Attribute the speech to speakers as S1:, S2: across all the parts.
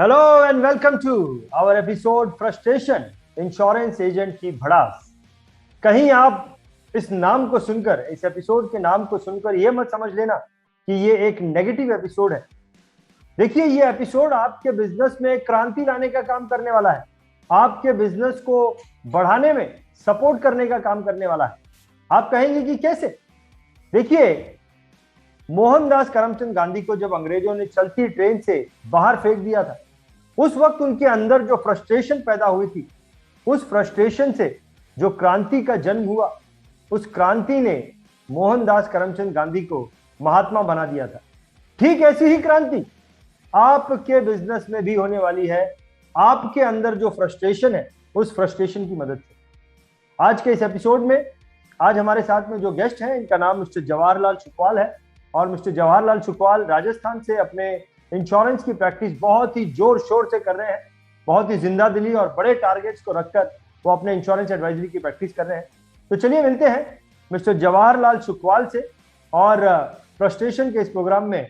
S1: Hello and welcome to our episode frustration insurance agent की भड़ास। कहीं आप इस नाम को सुनकर, इस एपिसोड के नाम को सुनकर ये मत समझ लेना कि ये एक नेगेटिव एपिसोड है। देखिए, ये एपिसोड आपके बिजनेस में क्रांति लाने का काम करने वाला है, आपके बिजनेस को बढ़ाने में सपोर्ट करने का काम करने वाला है। आप कहेंगे कि कैसे? देखिए, मोहनदास करमचंद गांधी को जब अंग्रेजों ने चलती ट्रेन से बाहर फेंक दिया था, उस वक्त उनके अंदर जो फ्रस्ट्रेशन पैदा हुई थी, उस फ्रस्ट्रेशन से जो क्रांति का जन्म हुआ, उस क्रांति ने मोहनदास करमचंद गांधी को महात्मा बना दिया था। ठीक ऐसी ही क्रांति आपके बिजनेस में भी होने वाली है, आपके अंदर जो फ्रस्ट्रेशन है उस फ्रस्ट्रेशन की मदद से। आज के इस एपिसोड में आज हमारे साथ में जो गेस्ट हैं, इनका नाम मिस्टर जवाहरलाल सुकवाल है। और मिस्टर जवाहरलाल सुकवाल राजस्थान से अपने इंश्योरेंस की प्रैक्टिस बहुत ही जोर शोर से कर रहे हैं। बहुत ही जिंदा दिली और बड़े टारगेट्स को रखकर वो अपने इंश्योरेंस एडवाइजरी की प्रैक्टिस कर रहे हैं। तो चलिए मिलते हैं मिस्टर जवाहरलाल सुकवाल से और फ्रस्ट्रेशन के इस प्रोग्राम में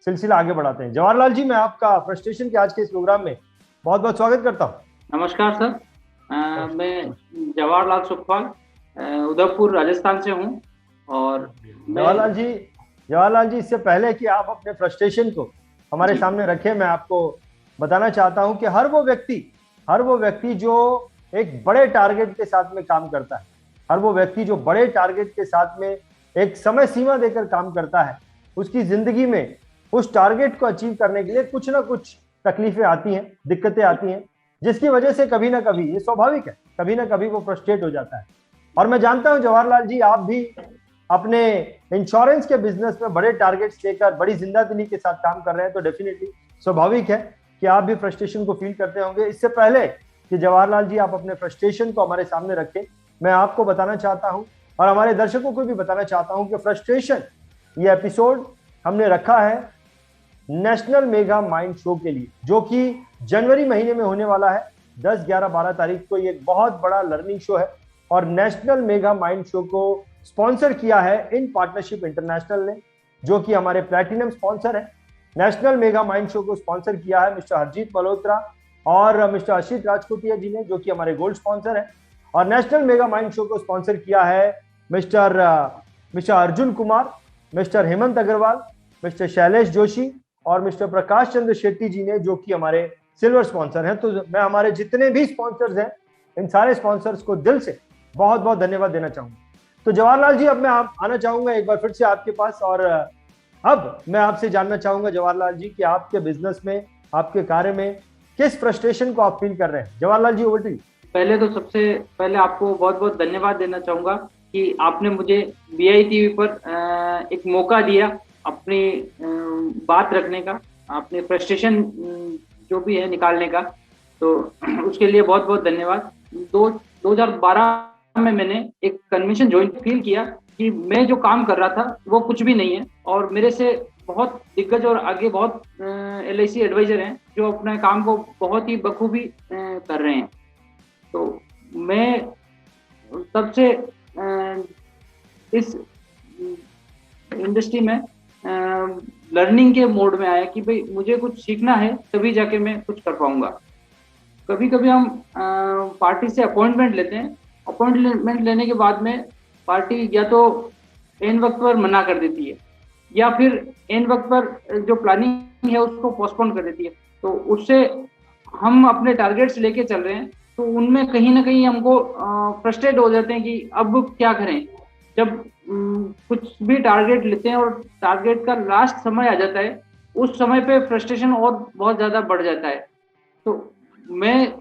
S1: सिलसिला आगे बढ़ाते हैं। जवाहरलाल जी, मैं आपका फ्रस्ट्रेशन के आज के इस प्रोग्राम में बहुत बहुत स्वागत करता हूँ।
S2: नमस्कार सर। मैं जवाहरलाल सुकवाल उदयपुर राजस्थान से हूँ। और
S1: जवाहरलाल जी, इससे पहले कि आप अपने फ्रस्ट्रेशन को हमारे सामने रखें, मैं आपको बताना चाहता हूं कि हर वो व्यक्ति जो एक बड़े टारगेट के साथ में काम करता है, हर वो व्यक्ति जो बड़े टारगेट के साथ में एक समय सीमा देकर काम करता है, उसकी जिंदगी में उस टारगेट को अचीव करने के लिए कुछ ना कुछ तकलीफें आती हैं, दिक्कतें आती हैं, जिसकी वजह से कभी ना कभी, ये स्वाभाविक है, कभी ना कभी वो फ्रस्ट्रेट हो जाता है। और मैं जानता हूं जवाहरलाल जी, आप भी अपने इंश्योरेंस के बिजनेस में बड़े टारगेट्स लेकर बड़ी जिंदा दिली के साथ काम कर रहे हैं, तो डेफिनेटली स्वाभाविक है कि आप भी फ्रस्ट्रेशन को फील करते होंगे। इससे पहले कि जवाहरलाल जी आप अपने फ्रस्ट्रेशन को हमारे सामने रखें, मैं आपको बताना चाहता हूं और हमारे दर्शकों को भी बताना चाहता हूं कि फ्रस्ट्रेशन ये एपिसोड हमने रखा है नेशनल मेगा माइंड शो के लिए, जो कि जनवरी महीने में होने वाला है। 10, 11, 12 तारीख को ये एक बहुत बड़ा लर्निंग शो है और नेशनल मेगा माइंड शो को स्पॉन्सर किया है इन पार्टनरशिप इंटरनेशनल ने, जो कि हमारे प्लैटिनम स्पॉन्सर है। नेशनल मेगा माइंड शो को स्पॉन्सर किया है मिस्टर हरजीत मल्होत्रा और मिस्टर अशित राजकोटिया जी ने, जो कि हमारे गोल्ड स्पॉन्सर है। और नेशनल मेगा माइंड शो को स्पॉन्सर किया है mister Arjun Kumar, mister Hemant Agrawal, mister Shailesh Joshi और मिस्टर प्रकाश चंद्र शेट्टी जी ने, जो कि हमारे सिल्वर स्पॉन्सर हैं। तो मैं हमारे जितने भी स्पॉन्सर्स हैं, इन सारे स्पॉन्सर्स को दिल से बहुत बहुत धन्यवाद देना चाहूंगा। तो जवाहरलाल जी, अब मैं आना चाहूंगा एक बार फिर से आपके पास, और अब मैं आपसे जानना चाहूंगा जवाहरलाल जी कि आपके बिजनेस में, आपके कार्य में किस फ्रस्ट्रेशन को आप फील कर रहे हैं। Jawaharlal ji, over to you.
S2: पहले तो सबसे पहले आपको बहुत बहुत धन्यवाद देना चाहूँगा कि आपने मुझे BI TV पर एक मौका दिया अपनी बात रखने का, अपने फ्रस्ट्रेशन जो भी है निकालने का, तो उसके लिए बहुत बहुत धन्यवाद। 2012 में मैंने एक कन्वेंशन ज्वाइन फील किया कि मैं जो काम कर रहा था वो कुछ भी नहीं है, और मेरे से बहुत दिग्गज और आगे बहुत LIC एडवाइजर हैं जो अपने काम को बहुत ही बखूबी कर रहे हैं। तो मैं तब से इस इंडस्ट्री में लर्निंग के मोड में आया कि भाई मुझे कुछ सीखना है, तभी जाके मैं कुछ कर पाऊंगा। कभी कभी हम पार्टी से अपॉइंटमेंट लेते हैं, अपॉइंटमेंट लेने के बाद में पार्टी या तो एन वक्त पर मना कर देती है, या फिर एन वक्त पर जो प्लानिंग है उसको पोस्टपोन कर देती है। तो उससे हम अपने टारगेट्स लेके चल रहे हैं, तो उनमें कहीं ना कहीं हमको फ्रस्ट्रेट हो जाते हैं कि अब क्या करें। जब कुछ भी टारगेट लेते हैं और टारगेट का लास्ट समय आ जाता है, उस समय पे फ्रस्ट्रेशन और बहुत ज़्यादा बढ़ जाता है। तो मैं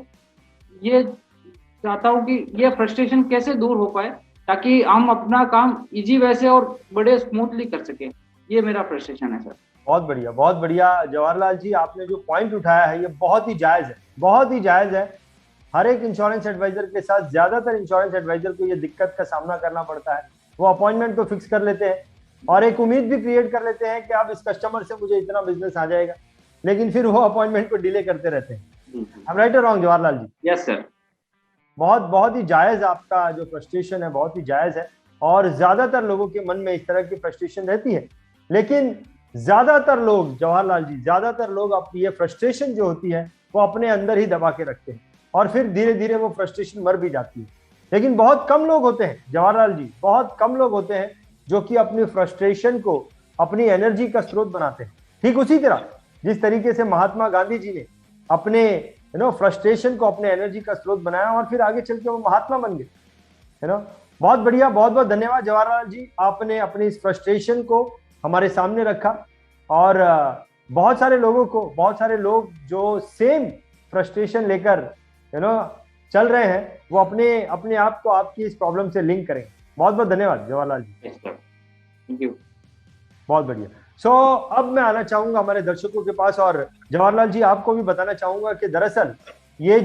S2: ये चाहता हूँ कि ये फ्रस्ट्रेशन कैसे दूर हो पाए, ताकि हम अपना काम इजी वे से और बड़े स्मूथली कर सके। ये मेरा फ्रस्ट्रेशन है सर।
S1: बहुत बढ़िया, बहुत बढ़िया जवाहरलाल जी, आपने जो पॉइंट उठाया है ये बहुत ही जायज है, बहुत ही जायज है। हर एक इंश्योरेंस एडवाइजर के साथ, ज्यादातर इंश्योरेंस एडवाइजर को ये दिक्कत का सामना करना पड़ता है। वो अपॉइंटमेंट तो फिक्स कर लेते हैं और एक उम्मीद भी क्रिएट कर लेते हैं कि अब इस कस्टमर से मुझे इतना बिजनेस आ जाएगा, लेकिन फिर वो अपॉइंटमेंट को डिले करते रहते हैं। आई एम राइट और wrong Jawaharlal ji?
S2: Yes sir.
S1: बहुत बहुत ही जायज आपका जो फ्रस्ट्रेशन है, बहुत ही जायज है, और ज्यादातर लोगों के मन में इस तरह की फ्रस्ट्रेशन रहती है। लेकिन ज्यादातर लोग, जवाहरलाल जी, ज्यादातर लोग अपनी ये फ्रस्ट्रेशन जो होती है वो अपने अंदर ही दबा के रखते हैं और फिर धीरे धीरे वो फ्रस्ट्रेशन मर भी जाती है। लेकिन बहुत कम लोग होते हैं जवाहरलाल जी, बहुत कम लोग होते हैं जो कि अपनी फ्रस्ट्रेशन को अपनी एनर्जी का स्रोत बनाते हैं। ठीक उसी तरह जिस तरीके से महात्मा गांधी जी ने अपने फ्रस्ट्रेशन को अपने एनर्जी का स्रोत बनाया और फिर आगे चल के वो महात्मा बन गए, है ना। बहुत बढ़िया, बहुत बहुत धन्यवाद जवाहरलाल जी, आपने अपनी इस फ्रस्ट्रेशन को हमारे सामने रखा और बहुत सारे लोगों को, बहुत सारे लोग जो सेम फ्रस्ट्रेशन लेकर चल रहे हैं वो अपने अपने आप को आपकी इस प्रॉब्लम से लिंक करें। बहुत बहुत धन्यवाद जवाहरलाल जी।
S2: Thank you.
S1: बहुत बढ़िया। अब मैं आना चाहूंगा हमारे दर्शकों के पास और जवाहरलाल जी आपको भी बताना चाहूंगा कि दरअसल ये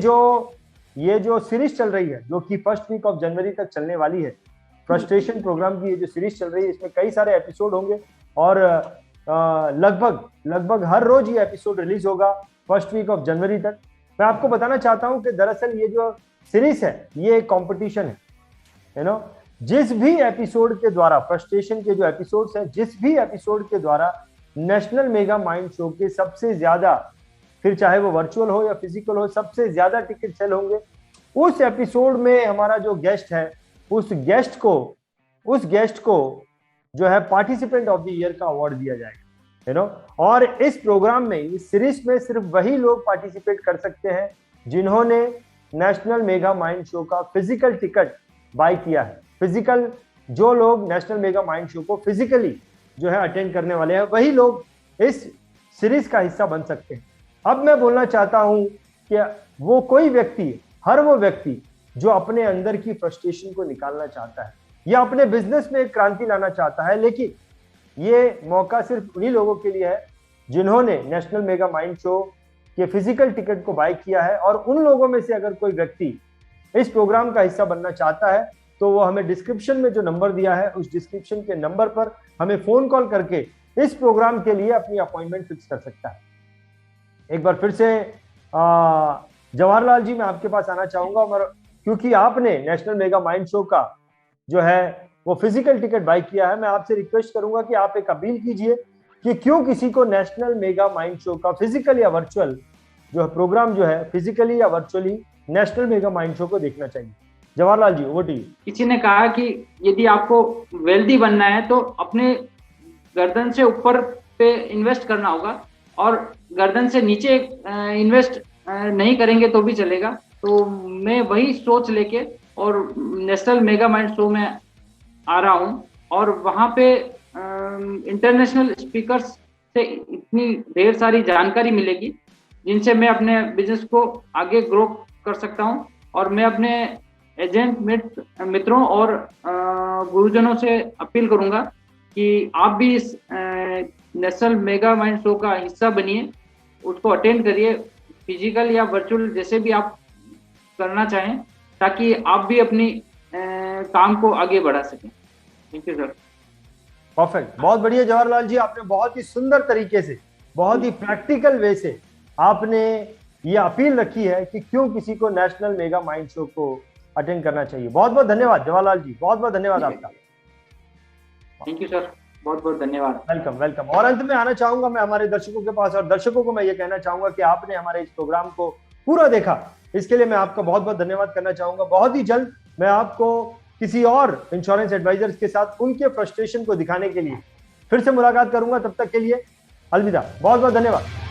S1: जो सीरीज चल रही है जो कि फर्स्ट वीक ऑफ जनवरी तक चलने वाली है, फ्रस्ट्रेशन प्रोग्राम की ये जो सीरीज चल रही है इसमें कई सारे एपिसोड होंगे और लगभग हर रोज ये एपिसोड रिलीज होगा फर्स्ट वीक ऑफ जनवरी तक। मैं आपको बताना चाहता हूं कि दरअसल ये जो सीरीज है ये एक कॉम्पिटिशन है जिस भी एपिसोड के द्वारा, फ्रस्ट्रेशन के जो एपिसोड्स हैं, जिस भी एपिसोड के द्वारा नेशनल मेगा माइंड शो के सबसे ज्यादा, फिर चाहे वो वर्चुअल हो या फिजिकल हो, सबसे ज्यादा टिकट सेल होंगे, उस एपिसोड में हमारा जो गेस्ट है उस गेस्ट को जो है पार्टिसिपेंट ऑफ द ईयर का अवार्ड दिया जाएगा, और इस प्रोग्राम में, इस सीरीज में सिर्फ वही लोग पार्टिसिपेट कर सकते हैं जिन्होंने नेशनल मेगा माइंड शो का फिजिकल टिकट बाय किया है। फिजिकल, जो लोग नेशनल मेगा माइंड शो को फिजिकली जो है अटेंड करने वाले हैं वही लोग इस सीरीज का हिस्सा बन सकते हैं। अब मैं बोलना चाहता हूं कि वो कोई व्यक्ति, हर वो व्यक्ति जो अपने अंदर की फ्रस्ट्रेशन को निकालना चाहता है या अपने बिजनेस में एक क्रांति लाना चाहता है, लेकिन ये मौका सिर्फ उन्हीं लोगों के लिए है जिन्होंने नेशनल मेगा माइंड शो के फिजिकल टिकट को बाय किया है। और उन लोगों में से अगर कोई व्यक्ति इस प्रोग्राम का हिस्सा बनना चाहता है तो वो हमें डिस्क्रिप्शन में जो नंबर दिया है उस डिस्क्रिप्शन के नंबर पर हमें फोन कॉल करके इस प्रोग्राम के लिए अपनी अपॉइंटमेंट फिक्स कर सकता है। एक बार फिर से जवाहरलाल जी मैं आपके पास आना चाहूंगा, क्योंकि आपने नेशनल मेगा माइंड शो का जो है वो फिजिकल टिकट बाय किया है, मैं आपसे रिक्वेस्ट करूंगा कि आप एक अपील कीजिए कि क्यों किसी को नेशनल मेगा माइंड शो का फिजिकल या वर्चुअल जो है प्रोग्राम जो है फिजिकली या virtually national mega mind show को देखना चाहिए। Jawaharlal ji, over to you.
S2: किसी ने कहा कि यदि आपको वेल्दी बनना है तो अपने गर्दन से ऊपर पे इन्वेस्ट करना होगा और गर्दन से नीचे इन्वेस्ट नहीं करेंगे तो भी चलेगा। तो मैं वही सोच लेके और नेशनल मेगा माइंड शो में आ रहा हूँ और वहाँ पे इंटरनेशनल स्पीकर्स से इतनी ढेर सारी जानकारी मिलेगी जिनसे मैं अपने बिजनेस को आगे ग्रो कर सकता हूँ। और मैं अपने एजेंट मित्रों और गुरुजनों से अपील करूंगा कि आप भी इस नेशनल मेगा माइंड शो का हिस्सा बनिए, उसको अटेंड करिए, फिजिकल या वर्चुअल जैसे भी आप करना चाहें, ताकि आप भी अपनी काम को आगे बढ़ा सकें। Thank you sir.
S1: परफेक्ट, बहुत बढ़िया जवाहरलाल जी, आपने बहुत ही सुंदर तरीके से, बहुत ही प्रैक्टिकल वे से आपने ये अपील रखी है कि क्यों किसी को नेशनल मेगा माइंड शो को अटेंड करना चाहिए। बहुत बहुत धन्यवाद जवाहरलाल जी, बहुत बहुत धन्यवाद आपका।
S2: थैंक यू सर, बहुत बहुत धन्यवाद।
S1: Welcome welcome. और अंत में आना चाहूंगा मैं हमारे दर्शकों के पास, और दर्शकों को मैं ये कहना चाहूंगा कि आपने हमारे इस प्रोग्राम को पूरा देखा, इसके लिए मैं आपका बहुत बहुत धन्यवाद करना चाहूंगा। बहुत ही जल्द मैं आपको किसी और इंश्योरेंस एडवाइजर्स के साथ उनके फ्रस्ट्रेशन को दिखाने के लिए फिर से मुलाकात करूंगा। तब तक के लिए अलविदा, बहुत बहुत धन्यवाद।